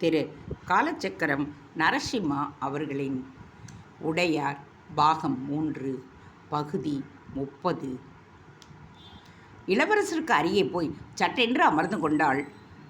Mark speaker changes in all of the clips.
Speaker 1: திரு காலச்சக்கரம் நரசிம்மா அவர்களின் உடையார் பாகம் 3 பகுதி 30. இளவரசருக்கு அருகே போய் சட்டென்று அமர்ந்து கொண்டாள்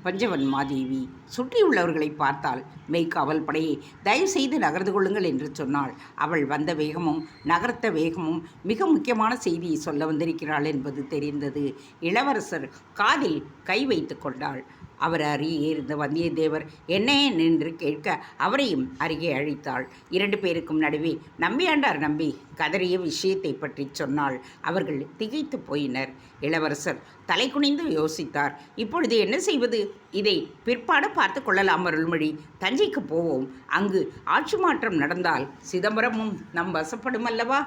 Speaker 1: பஞ்சவன் மாதேவி. சுற்றியுள்ளவர்களை பார்த்தால் மெய்க்காவல் படையை தயவு செய்து நகர்ந்து கொள்ளுங்கள் என்று சொன்னாள். அவள் வந்த வேகமும் நகர்த்த வேகமும் மிக முக்கியமான செய்தியை சொல்ல வந்திருக்கிறாள் என்பது தெரிந்தது. இளவரசர் காதில் கை வைத்து கொண்டாள். அவர் அருகே இருந்த வந்தியத்தேவர் என்ன என்று கேட்க அவரையும் அருகே அழைத்தாள். 2 பேருக்கும் நடுவே நம்பியாண்டார் நம்பி கதறிய விஷயத்தை பற்றி சொன்னாள். அவர்கள் திகைத்து போயினர். இளவரசர் தலை குனிந்து யோசித்தார். இப்பொழுது என்ன செய்வது? இதை பிற்பாடு பார்த்து கொள்ளலாம் அருள்மொழி. தஞ்சைக்கு போவோம். அங்கு ஆட்சி மாற்றம் நடந்தால் சிதம்பரமும் நம் வசப்படும் அல்லவா?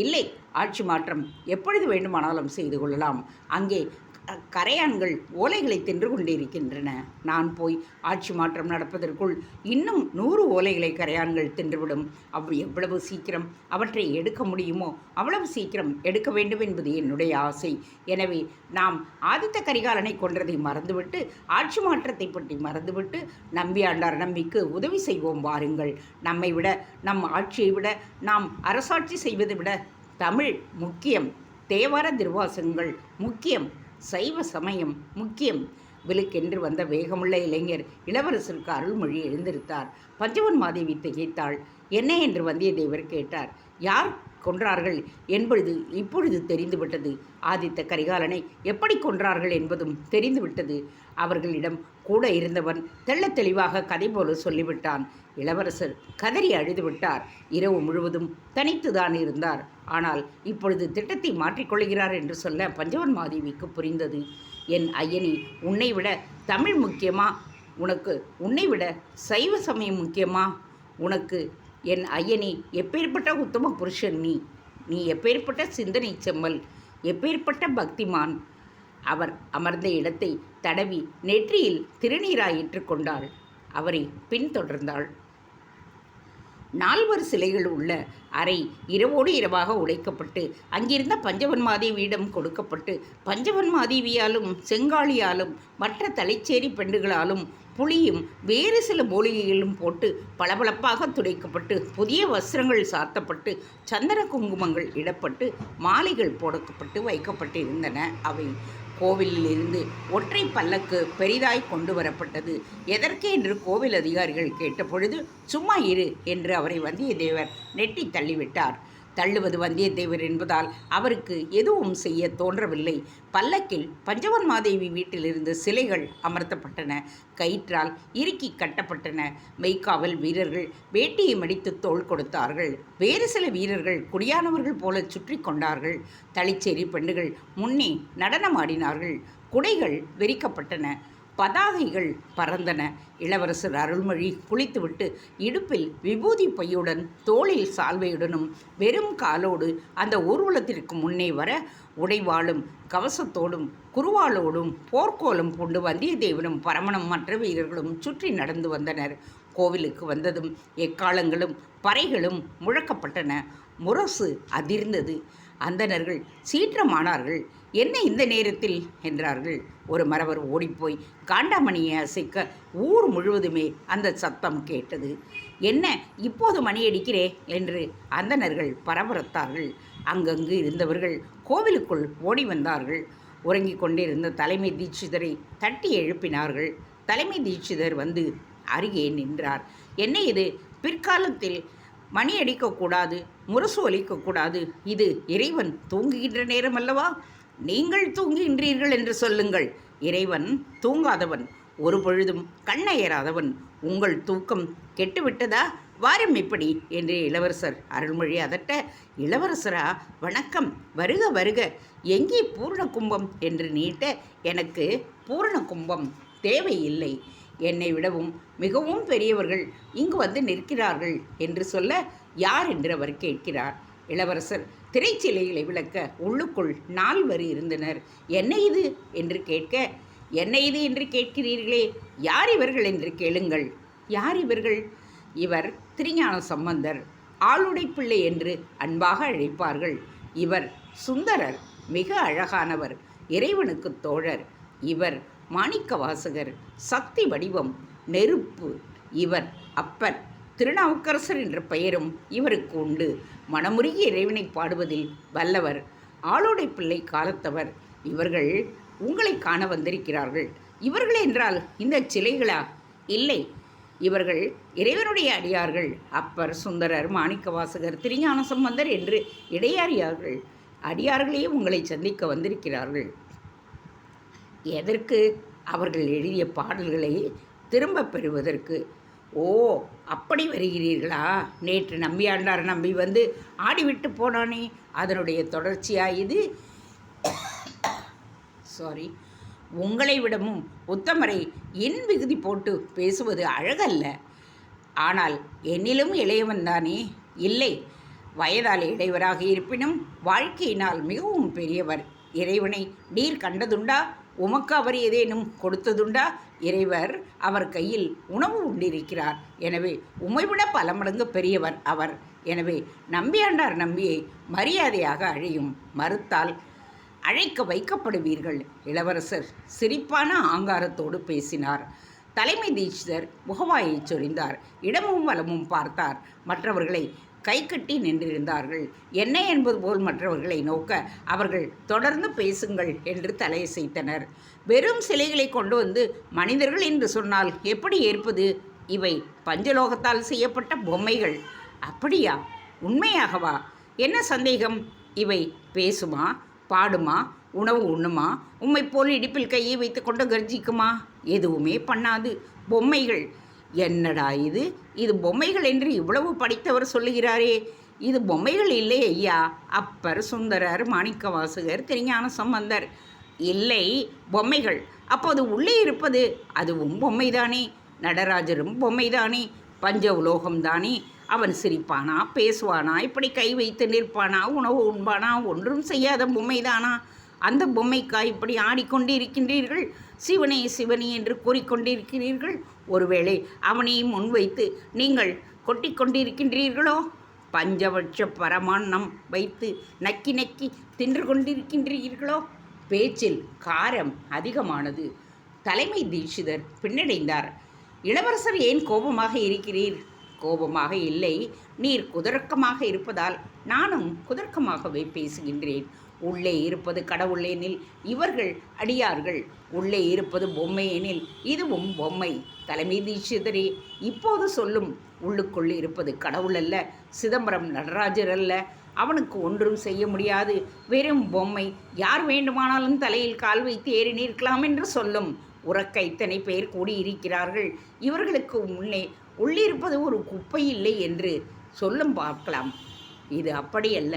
Speaker 1: இல்லை, ஆட்சி மாற்றம் எப்பொழுது வேண்டுமானாலும் செய்து கொள்ளலாம். அங்கே கரையான்கள் ஓலைகளை தின்று கொண்டிருக்கின்றன. நான் போய் ஆட்சி மாற்றம் நடப்பதற்குள் இன்னும் 100 ஓலைகளை கரையான்கள் தின்றுவிடும். எவ்வளவு சீக்கிரம் அவற்றை எடுக்க முடியுமோ அவ்வளவு சீக்கிரம் எடுக்க வேண்டும் என்பது என்னுடைய ஆசை. எனவே நாம் ஆதித்த கரிகாலனை கொன்றதை மறந்துவிட்டு ஆட்சி மாற்றத்தை பற்றி மறந்துவிட்டு நம்பியாண்டார் நம்பிக்கு உதவி செய்வோம் வாருங்கள். நம்மை விட, நம் ஆட்சியை விட, நாம் அரசாட்சி செய்வதை விட தமிழ் முக்கியம். தேவார திருவாசகங்கள் முக்கியம். சைவ சமயம் முக்கியம். விழுக்கென்று வந்த வேகமுள்ள இளைஞர் இளவரசருக்கு அருள்மொழி எழுந்திருத்தார். பஞ்சவன் மாதேவி திகைத்தாள். என்ன என்று வந்தியத்தேவர் கேட்டார். யார் கொன்றார்கள் என்பது இப்பொழுது தெரிந்துவிட்டது. ஆதித்த கரிகாலனை எப்படி கொன்றார்கள் என்பதும் தெரிந்துவிட்டது. அவர்களிடம் கூட இருந்தவன் தெள்ள தெளிவாக கதை போல சொல்லிவிட்டான். இளவரசர் கதறி அழுதுவிட்டார். இரவு முழுவதும் தனித்துதான் இருந்தார். ஆனால் இப்பொழுது திட்டத்தை மாற்றிக்கொள்கிறார் என்று சொல்ல பஞ்சவன் மாதேவிக்கு புரிந்தது. என் ஐயனி, உன்னை விட தமிழ் முக்கியமா? உனக்கு உன்னை விட சைவ சமயம் முக்கியமா? உனக்கு என் ஐயனி எப்பேற்பட்ட உத்தம புருஷன்! நீ எப்பேற்பட்ட சிந்தனை செம்மல், எப்பேற்பட்ட பக்திமான்! அவர் அமர்ந்த இடத்தை தடவி நெற்றியில் திருநீராயிற்று கொண்டாள். அவரை பின்தொடர்ந்தாள். 4 சிலைகள் உள்ள அறை இரவோடு இரவாக உடைக்கப்பட்டு அங்கிருந்த பஞ்சவன் மாதேவியிடம் கொடுக்கப்பட்டு பஞ்சவன் மாதேவியாலும் செங்காளியாலும் மற்ற தலைச்சேரி பெண்டுகளாலும் புளியும் வேறு சில மூலிகைகளும் போட்டு பளபளப்பாக துடைக்கப்பட்டு புதிய வஸ்திரங்கள் சாத்தப்பட்டு சந்தன குங்குமங்கள் இடப்பட்டு மாலைகள் போடப்பட்டு வைக்கப்பட்டிருந்தன. அவை கோவிலில் இருந்து ஒற்றை பல்லக்கு பெரிதாய் கொண்டு வரப்பட்டது. எதற்கு என்று கோவில் அதிகாரிகள் கேட்டபொழுது சும்மா இரு என்று அவரை வந்தியத்தேவர் நெட்டி தள்ளிவிட்டார். தள்ளுவது வந்தியத்தேவர் என்பதால் அவருக்கு எதுவும் செய்ய தோன்றவில்லை. பல்லக்கில் பஞ்சவன் மாதேவி வீட்டிலிருந்து சிலைகள் அமர்த்தப்பட்டன. கயிற்றால் இறுக்கி கட்டப்பட்டன. மெய்க்காவல் வீரர்கள் வேட்டியை மடித்து தோள் கொடுத்தார்கள். வேறு சில வீரர்கள் குடியானவர்கள் போல சுற்றி கொண்டார்கள். தளிச்சேரி பெண்டுகள் முன்னே நடனமாடினார்கள். குடைகள் விரிக்கப்பட்டன. பதாகைகள் பறந்தன. இளவரசர் அருள்மொழி குளித்துவிட்டு இடுப்பில் விபூதி பையுடன் தோளில் சால்வையுடனும் வெறும் காலோடு அந்த ஊர்வலத்திற்கு முன்னே வர உடைவாளும் கவசத்தோடும் குருவாளோடும் போர்க்கோலம் கொண்டு வந்தியத்தேவனும் பரமனும் மற்ற வீரர்களும் சுற்றி நடந்து வந்தனர். கோவிலுக்கு வந்ததும் எக்காலங்களும் பறைகளும் முழக்கப்பட்டன. முரசு அதிர்ந்தது. அந்தணர்கள் சீற்றமானார்கள். என்ன இந்த நேரத்தில் என்றார்கள். ஒரு மறவர் ஓடிப்போய் காண்டாமணியை அசைக்க ஊர் முழுவதுமே அந்த சத்தம் கேட்டது. என்ன இப்போது மணி அடிக்கிறே என்று அந்தணர்கள் பரபரத்தார்கள். அங்கங்கு இருந்தவர்கள் கோவிலுக்குள் ஓடி வந்தார்கள். உறங்கிக் கொண்டிருந்த தலைமை தீட்சிதரை தட்டி எழுப்பினார்கள். தலைமை தீட்சிதர் வந்து அருகே நின்றார். என்ன இது? பிற்காலத்தில் மணி அடிக்கக்கூடாது, முரசு ஒலிக்கக்கூடாது. இது இறைவன் தூங்குகின்ற நேரம் அல்லவா? நீங்கள் தூங்குகின்றீர்கள் என்று சொல்லுங்கள். இறைவன் தூங்காதவன், ஒரு பொழுதும் கண்ணயராதவன். உங்கள் தூக்கம் கெட்டுவிட்டதா? வாரம் எப்படி என்று இளவரசர் அருள்மொழி அதட்ட, இளவரசரா வணக்கம், வருக வருக. எங்கே பூரண கும்பம் என்று நீட்ட, எனக்கு பூரண கும்பம் தேவையில்லை. என்னை விடவும் மிகவும் பெரியவர்கள் இங்கு வந்து நிற்கிறார்கள் என்று சொல்ல, யார் என்று அவர் கேட்கிறார். இளவரசர் திரைச்சிலைகளை விளக்க உள்ளுக்குள் 4 இருந்தனர். என்ன இது என்று கேட்க, என்ன இது என்று கேட்கிறீர்களே, யார் இவர்கள் என்று கேளுங்கள். யார் இவர்கள்? இவர் திருஞான சம்பந்தர், ஆளுடை பிள்ளை என்று அன்பாக அழைப்பார்கள். இவர் சுந்தரர், மிக அழகானவர், இறைவனுக்கு தோழர். இவர் மாணிக்க வாசகர், சக்தி வடிவம். நெருப்பு. இவர் அப்பர். திருநாவுக்கரசர் என்ற பெயரும் இவருக்கு உண்டு. மனமுருகிய இறைவனை பாடுவதில் வல்லவர். ஆளோடை பிள்ளை காலத்தவர். இவர்கள் உங்களை காண வந்திருக்கிறார்கள். இவர்கள் என்றால் இந்த சிலைகளா? இல்லை, இவர்கள் இறைவனுடைய அடியார்கள். அப்பர், சுந்தரர், மாணிக்கவாசகர், திருஞான சம்பந்தர் என்று இடையாறியார்கள். அடியார்களே உங்களை சந்திக்க வந்திருக்கிறார்கள். எதற்கு? அவர்கள் எழுதிய பாடல்களை திரும்ப பெறுவதற்கு. ஓ, அப்படி வருகிறீர்களா? நேற்று நம்பியாண்டார் நம்பி வந்து ஆடிவிட்டு போனானே, அதனுடைய தொடர்ச்சியா இது? சாரி. உங்களை விடமும் உத்தமரை என் விகுதி போட்டு பேசுவது அழகல்ல. ஆனால் என்னிலும் இளையவன் தானே? இல்லை, வயதால் இடைவராக இருப்பினும் வாழ்க்கையினால் மிகவும் பெரியவர். இறைவனை நீர் கண்டதுண்டா? உமக்கு அவர் ஏதேனும் கொடுத்ததுண்டா? இறைவர் அவர் கையில் உணவு உண்டிருக்கிறார். எனவே உமைவிட பல மடங்கு பெரியவர் அவர். எனவே நம்பியாண்டார் நம்பியை மரியாதையாக அழையும். மறுத்தால் அழைக்க வைக்கப்படுவீர்கள். இளவரசர் சிரிப்பான ஆங்காரத்தோடு பேசினார். தலைமை தீட்சிதர் முகவாயை சொரிந்தார். இடமும் வலமும் பார்த்தார். மற்றவர்களை கை கட்டி நின்றிருந்தார்கள். என்ன என்பது போல் மற்றவர்களை நோக்க அவர்கள் தொடர்ந்து பேசுங்கள் என்று தலையசைத்தனர். வெறும் சிலைகளை கொண்டு வந்து மனிதர்கள் என்று சொன்னால் எப்படி ஏற்பது? இவை பஞ்சலோகத்தால் செய்யப்பட்ட பொம்மைகள். அப்படியா? உண்மையாகவா? என்ன சந்தேகம்? இவை பேசுமா, பாடுமா, உணவு உண்ணுமா, உம்மை போல் இடுப்பில் கையை வைத்து கொண்டு கர்ஜிக்குமா? எதுவுமே பண்ணாது. பொம்மைகள். என்னடா இது? இது பொம்மைகள் என்று இவ்வளவு படித்தவர் சொல்லுகிறாரே. இது பொம்மைகள் இல்லை ஐயா. அப்பர், சுந்தரர், மாணிக்கவாசகர், திருஞான சம்பந்தர். இல்லை, பொம்மைகள். அப்போது உள்ளே இருப்பது அதுவும் பொம்மைதானே? நடராஜரும் பொம்மைதானே? பஞ்ச உலோகம்தானே? அவன் சிரிப்பானா, பேசுவானா, இப்படி கை வைத்து நிற்பானா, உணவு உண்பானா? ஒன்றும் செய்யாத பொம்மைதானா? அந்த பொம்மைக்கா இப்படி ஆடிக்கொண்டிருக்கின்றீர்கள்? சிவனே சிவனே என்று கூறிக்கொண்டிருக்கிறீர்கள். ஒருவேளை அவனையும் முன்வைத்து நீங்கள் கொட்டிக்கொண்டிருக்கின்றீர்களோ? பஞ்சபட்ச பரமான்னம் வைத்து நக்கி நக்கி தின்று கொண்டிருக்கின்றீர்களோ? பேச்சில் காரம் அதிகமானது. தலைமை தீட்சிதர் பின்னடைந்தார். இளவரசர் ஏன் கோபமாக இருக்கிறீர்? கோபமாக இல்லை, நீர் குதர்க்கமாக இருப்பதால் நானும் குதர்க்கமாகவே பேசுகின்றேன். உள்ளே இருப்பது கடவுள் எனில் இவர்கள் அடியார்கள். உள்ளே இருப்பது பொம்மை எனில் இதுவும் பொம்மை. தலைமை தீட்சிதரே, இப்போது சொல்லும். உள்ளுக்குள் இருப்பது கடவுள் அல்ல, சிதம்பரம் நடராஜர் அல்ல. அவனுக்கு ஒன்றும் செய்ய முடியாது. வெறும் பொம்மை. யார் வேண்டுமானாலும் தலையில் கால் வைத்து ஏறி நிற்கலாம் என்று சொல்லும். உறக்க இத்தனை பேர் கூடியிருக்கிறார்கள். இவர்களுக்கு முன்னே உள்ளிருப்பது ஒரு குப்பை இல்லை என்று சொல்லும் பார்க்கலாம். இது அப்படியல்ல.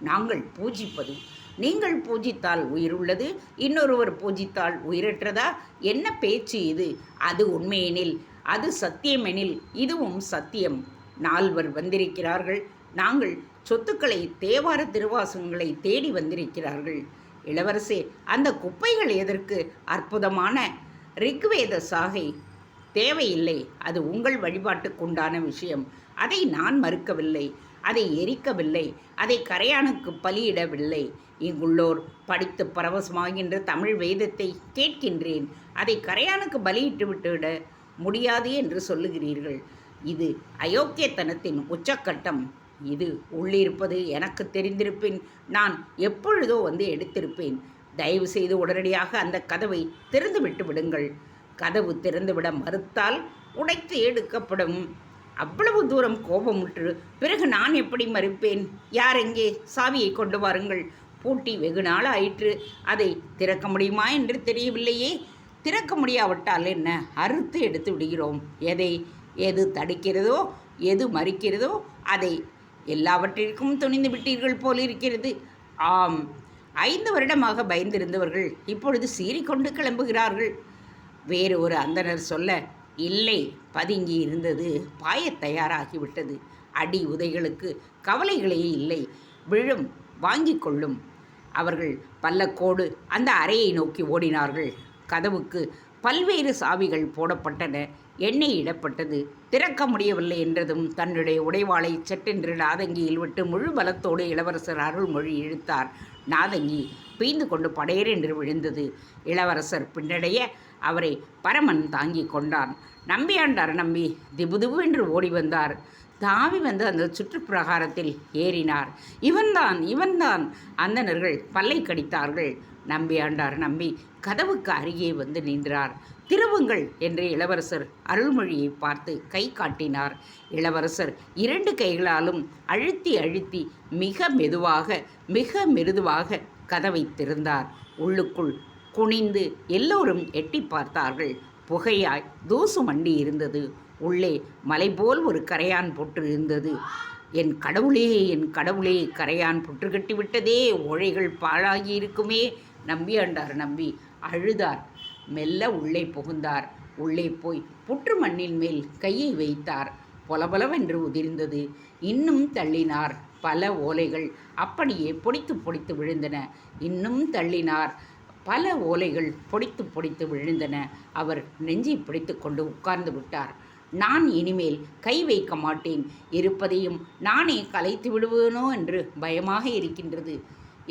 Speaker 1: நாங்கள் பூஜிப்பது. நீங்கள் பூஜித்தால் உயிருள்ளது, இன்னொருவர் பூஜித்தால் உயிரற்றதா? என்ன பேச்சு இது? அது உண்மையெனில், அது சத்தியமெனில் இதுவும் சத்தியம். நால்வர் வந்திருக்கிறார்கள். நாங்கள் சொத்துக்களை, தேவார திருவாசகங்களை தேடி வந்திருக்கிறார்கள். இளவரசே, அந்த குப்பைகள் எதற்கு? அற்புதமான ரிக்வேத சாகை தேவையில்லை. அது உங்கள் வழிபாட்டுக்குண்டான விஷயம். அதை நான் மறுக்கவில்லை, அதை எரிக்கவில்லை, அதை கரையானுக்கு பலியிடவில்லை. இங்குள்ளோர் படித்து பரவசமாகின்ற தமிழ் வேதத்தை கேட்கின்றேன். அதை கரையானுக்கு பலியிட்டு விட்டுவிட முடியாது என்று சொல்லுகிறீர்கள். இது அயோக்கியத்தனத்தின் உச்சக்கட்டம். இது உள்ளிருப்பது எனக்கு தெரிந்திருப்பேன், நான் எப்பொழுதோ வந்து எடுத்திருப்பேன். தயவு செய்து உடனடியாக அந்த கதவை திறந்து விட்டு விடுங்கள். கதவு திறந்துவிட மறுத்தால் உடைத்து எடுக்கப்படும். அவ்வளவு தூரம் கோபமுற்று பிறகு நான் எப்படி மறுப்பேன்? யார் எங்கே? சாவியை கொண்டு வாருங்கள். பூட்டி வெகு நாள் ஆயிற்று. அதை திறக்க முடியுமா என்று தெரியவில்லையே. திறக்க முடியாவிட்டால் என்ன? அறுத்து எடுத்து விடுகிறோம். எது தடுக்கிறதோ, எது மறுக்கிறதோ அதை எல்லாவற்றிற்கும் துணிந்து விட்டீர்கள் போலிருக்கிறது. ஆம், 5 வருடமாக பயந்திருந்தவர்கள் இப்பொழுது சீறிக்கொண்டு கிளம்புகிறார்கள். வேறு ஒரு அந்தனர் சொல்ல, இல்லை, பதுங்கி இருந்தது பாயத் தயாராகிவிட்டது. அடி உதைகளுக்கு கவலைகளே இல்லை. விழும், வாங்கி கொள்ளும். அவர்கள் பல்லக்கோடு அந்த அறையை நோக்கி ஓடினார்கள். கதவுக்கு பல்வேறு சாவிகள் போடப்பட்டன. எண்ணெய் இடப்பட்டது. திறக்க முடியவில்லை என்றதும் தன்னுடைய உடைவாளை சட்டென்று நாதங்கியில் விட்டு முழு பலத்தோடு இளவரசர் அருள்மொழி இழுத்தார். நாதங்கி பீய்ந்து கொண்டு படையரென்று விழுந்தது. இளவரசர் பின்னடைய அவரை பரமன் தாங்கி கொண்டான். நம்பியாண்டார் நம்பி திபுதிபு ஓடி வந்தார். தாவி வந்து அந்த சுற்றுப்பிரகாரத்தில் ஏறினார். இவன்தான்! அந்தணர்கள் பல்லை கடித்தார்கள். நம்பியாண்டார் நம்பி கதவுக்கு அருகே வந்து நின்றார். திருவுங்கள் என்று இளவரசர் அருள்மொழியை பார்த்து கை காட்டினார். இளவரசர் 2 கைகளாலும் அழுத்தி அழுத்தி மிக மெதுவாக கதவை திறந்தார். உள்ளுக்குள் குனிந்து எல்லோரும் எட்டி பார்த்தார்கள். புகையாய் தூசு மண்டி இருந்தது. உள்ளே மலை போல் ஒரு கரையான் புற்று இருந்தது. என் கடவுளே, கரையான் புற்று கட்டிவிட்டதே, ஓழைகள் பாழாகி இருக்குமே! நம்பியாண்டார் நம்பி அழுதார். மெல்ல உள்ளே புகுந்தார். உள்ளே போய் புற்று மண்ணின் மேல் கையை வைத்தார். பொலபொலவென்று உதிர்ந்தது. இன்னும் தள்ளினார். பல ஓலைகள் அப்படியே பொடித்து விழுந்தன. இன்னும் தள்ளினார். பல ஓலைகள் பொடித்து விழுந்தன. அவர் நெஞ்சை பிடித்து கொண்டு உட்கார்ந்து விட்டார். நான் இனிமேல் கை வைக்க மாட்டேன். இருப்பதையும் நானே கலைத்து விடுவேனோ என்று பயமாக இருக்கின்றது.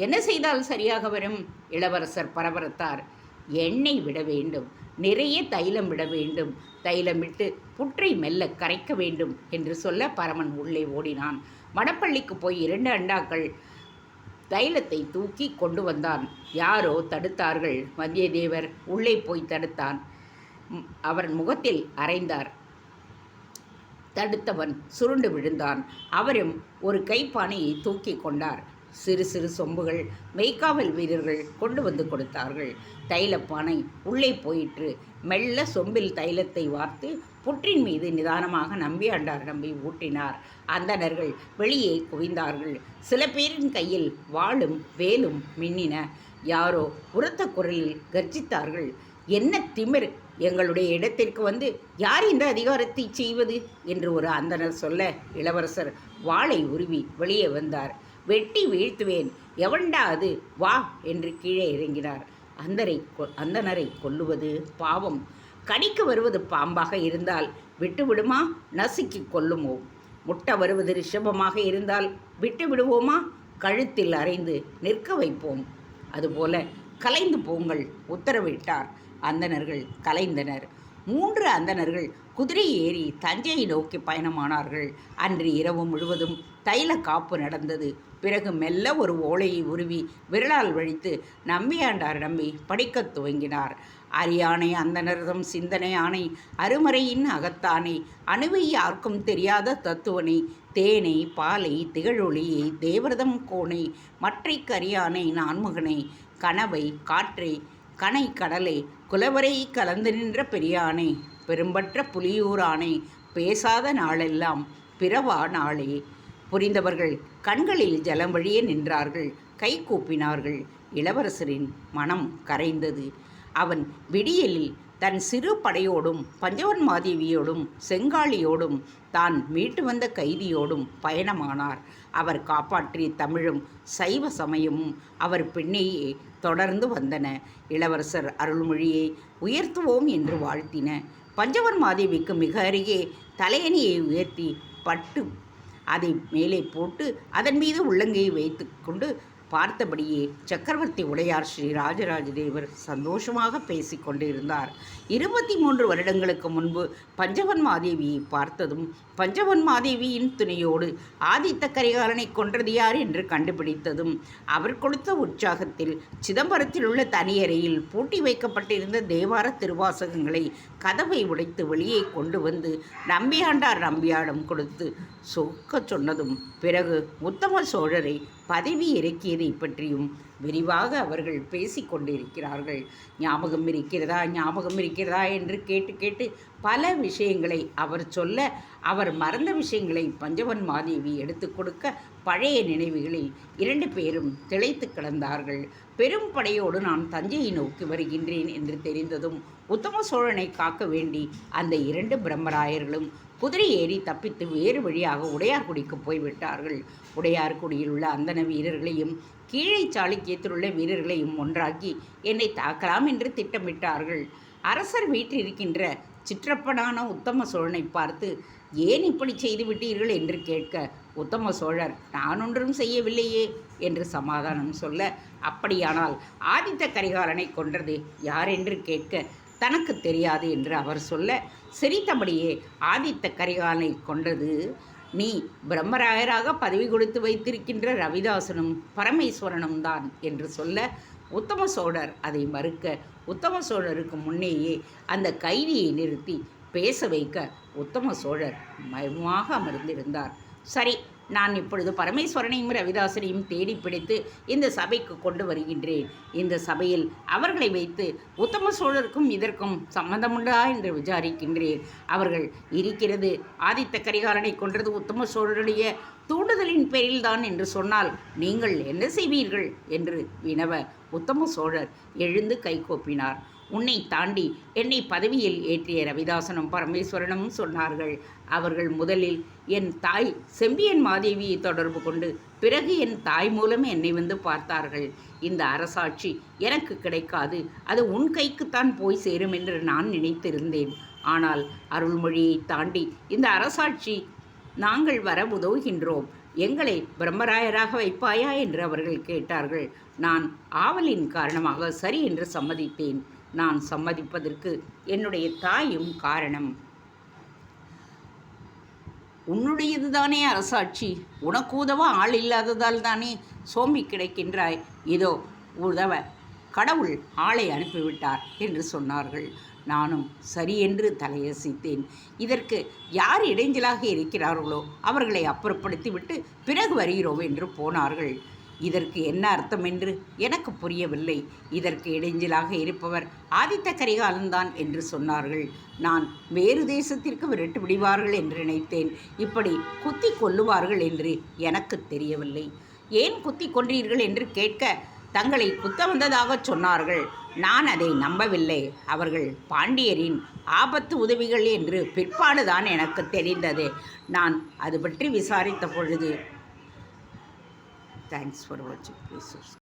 Speaker 1: என்ன செய்தால் சரியாக வரும்? இளவரசர் பரபரத்தார். எண்ணெய் விட வேண்டும், நிறைய தைலம் விட வேண்டும். தைலம் விட்டு புற்றை மெல்ல கரைக்க வேண்டும் என்று சொல்ல பரமன் உள்ளே ஓடினான். மடப்பள்ளிக்கு போய் 2 அண்டாக்கள் தைலத்தை தூக்கி கொண்டு வந்தான். யாரோ தடுத்தார்கள். வந்தியத்தேவர் உள்ளே போய் தடுத்தான். அவன் முகத்தில் அறைந்தார். தடுத்தவன் சுருண்டு விழுந்தான். அவரும் ஒரு கைப்பானையை தூக்கி கொண்டார். சிறு சொம்புகள் மெய்க்காவல் வீரர்கள் கொண்டு வந்து கொடுத்தார்கள். தைலப்பானை உள்ளே போயிற்று. மெல்ல சொம்பில் தைலத்தை வார்த்து புற்றின் மீது நிதானமாக நம்பியாண்டார் நம்பி ஊட்டினார். அந்தணர்கள் வெளியே குவிந்தார்கள். சில பேரின் கையில் வாளும் வேலும் மின்னின. யாரோ உரத்த குரலில் கர்ஜித்தார்கள். என்ன திமிர்! எங்களுடைய இடத்திற்கு வந்து யார் இந்த அதிகாரத்தை செய்வது என்று ஒரு அந்தணர் சொல்ல இளவரசர் வாளை உருவி வெளியே வந்தார். வெட்டி வீழ்த்துவேன், எவன்டா அது, வா என்று கீழே இறங்கினார். அந்தணரை கொல்லுவது பாவம். கடிக்க வருவது பாம்பாக இருந்தால் விட்டுவிடுமா? நசுக்கி கொல்லுமோ? முட்ட வருவது ரிஷபமாக இருந்தால் விட்டு விடுவோமா? கழுத்தில் அறைந்து நிற்க வைப்போம். அதுபோல கலைந்து போங்கள் உத்தரவிட்டார். அந்தணர்கள் கலைந்தனர். 3 அந்தணர்கள் குதிரை ஏறி தஞ்சையை நோக்கி பயணமானார்கள். அன்று இரவு முழுவதும் தைல காப்பு நடந்தது. பிறகு மெல்ல ஒரு ஓலையை உருவி விரலால் வழித்து நம்பியாண்டார் நம்பி படிக்கத் துவங்கினார். அரியானை அந்தணர்தம் சிந்தனை ஆணை, அருமறையின் அகத்தானை, அணுவை யாருக்கும் தெரியாத தத்துவனை, தேனை பாலை திகழொளியை தேவரதம் கோனை, மற்றைக்கு அரியானை நான்முகனை, கனவை காற்றை கனை கடலை, குலவரை கலந்து நின்ற பெரியானை, பெரும்பற்ற புலியூரானை, பேசாத நாளெல்லாம் பிறவா நாளே. புரிந்தவர்கள் கண்களில் ஜலம் வழியே நின்றார்கள். கை கூப்பினார்கள். இளவரசரின் மனம் கரைந்தது. அவன் விடியலில் தன் சிறு படையோடும் பஞ்சவன்மாதேவியோடும் செங்காளியோடும் தான் மீட்டு வந்த கைதியோடும் பயணமானார். அவர் காப்பாற்றிய தமிழும் சைவ சமயமும் அவர் பின்னேயே தொடர்ந்து வந்தன. இளவரசர் அருள்மொழியை உயர்த்துவோம் என்று வாழ்த்தின. பஞ்சவன்மாதேவிக்கு மிக அருகே தலையணியை உயர்த்தி பட்டு அதை மேலே போட்டு அதன் மீது உள்ளங்கையை வைத்து கொண்டு பார்த்தபடியே சக்கரவர்த்தி உடையார் ஸ்ரீ ராஜராஜ தேவர் சந்தோஷமாக பேசி கொண்டிருந்தார். 23 வருடங்களுக்கு முன்பு பஞ்சவன்மாதேவியை பார்த்ததும் பஞ்சவன்மாதேவியின் துணையோடு ஆதித்த கரிகாலனை கொன்றது யார் என்று கண்டுபிடித்ததும் அவர் கொடுத்த உற்சாகத்தில் சிதம்பரத்தில் உள்ள தனியறையில் பூட்டி வைக்கப்பட்டிருந்த தேவார திருவாசகங்களை கதவை உடைத்து வெளியே கொண்டு வந்து நம்பியாரிடம் கொடுத்து சொக்கச் சொன்னதும் பிறகு உத்தம சோழரை பதவி இறக்கியதை பற்றியும் விரிவாக அவர்கள் பேசி கொண்டிருக்கிறார்கள். ஞாபகம் இருக்கிறதா என்று கேட்டு பல விஷயங்களை அவர் சொல்ல, அவர் மறந்த விஷயங்களை பஞ்சவன்மாதேவி எடுத்து கொடுக்க பழைய நினைவுகளில் 2 பேரும் திளைத்து கிடந்தார்கள். பெரும் படையோடு நான் தஞ்சையை நோக்கி வருகின்றேன் என்று தெரிந்ததும் உத்தம சோழனை காக்க வேண்டி அந்த 2 பிரம்மராயர்களும் குதிரை ஏறி தப்பித்து வேறு வழியாக உடையார்குடிக்கு போய்விட்டார்கள். உடையார்குடியில் உள்ள அந்தன வீரர்களையும் கீழே சாளுக்கியத்தில் உள்ள வீரர்களையும் ஒன்றாக்கி என்னை தாக்கலாம் என்று திட்டமிட்டார்கள். அரசர் வீட்டில் இருக்கின்ற சிற்றப்பனான உத்தம சோழனை பார்த்து, ஏன் இப்படி செய்து விட்டீர்கள் என்று கேட்க, உத்தம சோழர், நான் ஒன்றும் செய்யவில்லையே என்று சமாதானம் சொல்ல, அப்படியானால் ஆதித்த கரிகாலனை கொன்றது யார் என்று கேட்க, தனக்கு தெரியாது என்று அவர் சொல்ல, சிரித்தபடியே ஆதித்த கரிகாலனை கொன்றது நீ பிரம்மராயராக பதவி கொடுத்து வைத்திருக்கின்ற ரவிதாசனும் பரமேஸ்வரனும் தான் என்று சொல்ல, உத்தம சோழர் அதை மறுக்க, உத்தம சோழருக்கு முன்னேயே அந்த கைதியை நிறுத்தி பேச வைக்க உத்தம சோழர் மயமாக அமர்ந்திருந்தார். சரி, நான் இப்பொழுது பரமேஸ்வரனையும் ரவிதாசனையும் தேடி பிடித்து இந்த சபைக்கு கொண்டு வருகின்றேன். இந்த சபையில் அவர்களை வைத்து உத்தம சோழருக்கும் இதற்கும் சம்பந்தமுண்டா என்று விசாரிக்கின்றேன். அவர்கள் இருக்கிறது ஆதித்த கரிகாலனை கொன்றது உத்தம சோழருடைய தூண்டுதலின் பேரில்தான் என்று சொன்னால் நீங்கள் என்ன செய்வீர்கள் என்று வினவ, உத்தம சோழர் எழுந்து கைகோப்பினார். உன்னை தாண்டி என்னை பதவியில் ஏற்றிய ரவிதாசனும் பரமேஸ்வரனும் சொன்னார்கள். அவர்கள் முதலில் என் தாய் செம்பியன் மாதேவியை தொடர்பு கொண்டு பிறகு என் தாய் மூலம் என்னை வந்து பார்த்தார்கள். இந்த அரசாட்சி எனக்கு கிடைக்காது, அது உன் கைக்குத்தான் போய் சேரும் என்று நான் நினைத்திருந்தேன். ஆனால் அருள்மொழியை தாண்டி இந்த அரசாட்சி நாங்கள் வர உதவுகின்றோம், எங்களை பிரம்மராயராக வைப்பாயா என்று அவர்கள் கேட்டார்கள். நான் ஆவலின் காரணமாக சரி என்று சம்மதித்தேன். நான் சம்மதிப்பதற்கு என்னுடைய தாயும் காரணம். உன்னுடையது தானே அரசாட்சி, உனக்கு உதவ ஆள் இல்லாததால் தானே சோம்பி கிடைக்கின்றாய். இதோ உதவ கடவுள் ஆளை அனுப்பிவிட்டார் என்று சொன்னார்கள். நானும் சரி என்று தலையசைத்தேன். இதற்கு யார் இடைஞ்சலாக இருக்கிறார்களோ அவர்களை அப்புறப்படுத்திவிட்டு பிறகு வருகிறோம் என்று போனார்கள். இதற்கு என்ன அர்த்தம் என்று எனக்கு புரியவில்லை. இதற்கு இடைஞ்சலாக இருப்பவர் ஆதித்த கரிகாலன்தான் என்று சொன்னார்கள். நான் வேறு தேசத்திற்கு விரட்டு விடுவார்கள் என்று நினைத்தேன். இப்படி குத்தி கொல்லுவார்கள் என்று எனக்கு தெரியவில்லை. ஏன் குத்தி கொன்றீர்கள் என்று கேட்க, தங்களை குத்த வந்ததாக சொன்னார்கள். நான் அதை நம்பவில்லை. அவர்கள் பாண்டியரின் ஆபத்து உதவிகள் என்று பிற்பாடுதான் எனக்கு தெரிந்தது. நான் அது பற்றி விசாரித்த பொழுது. Thanks for watching. Please subscribe.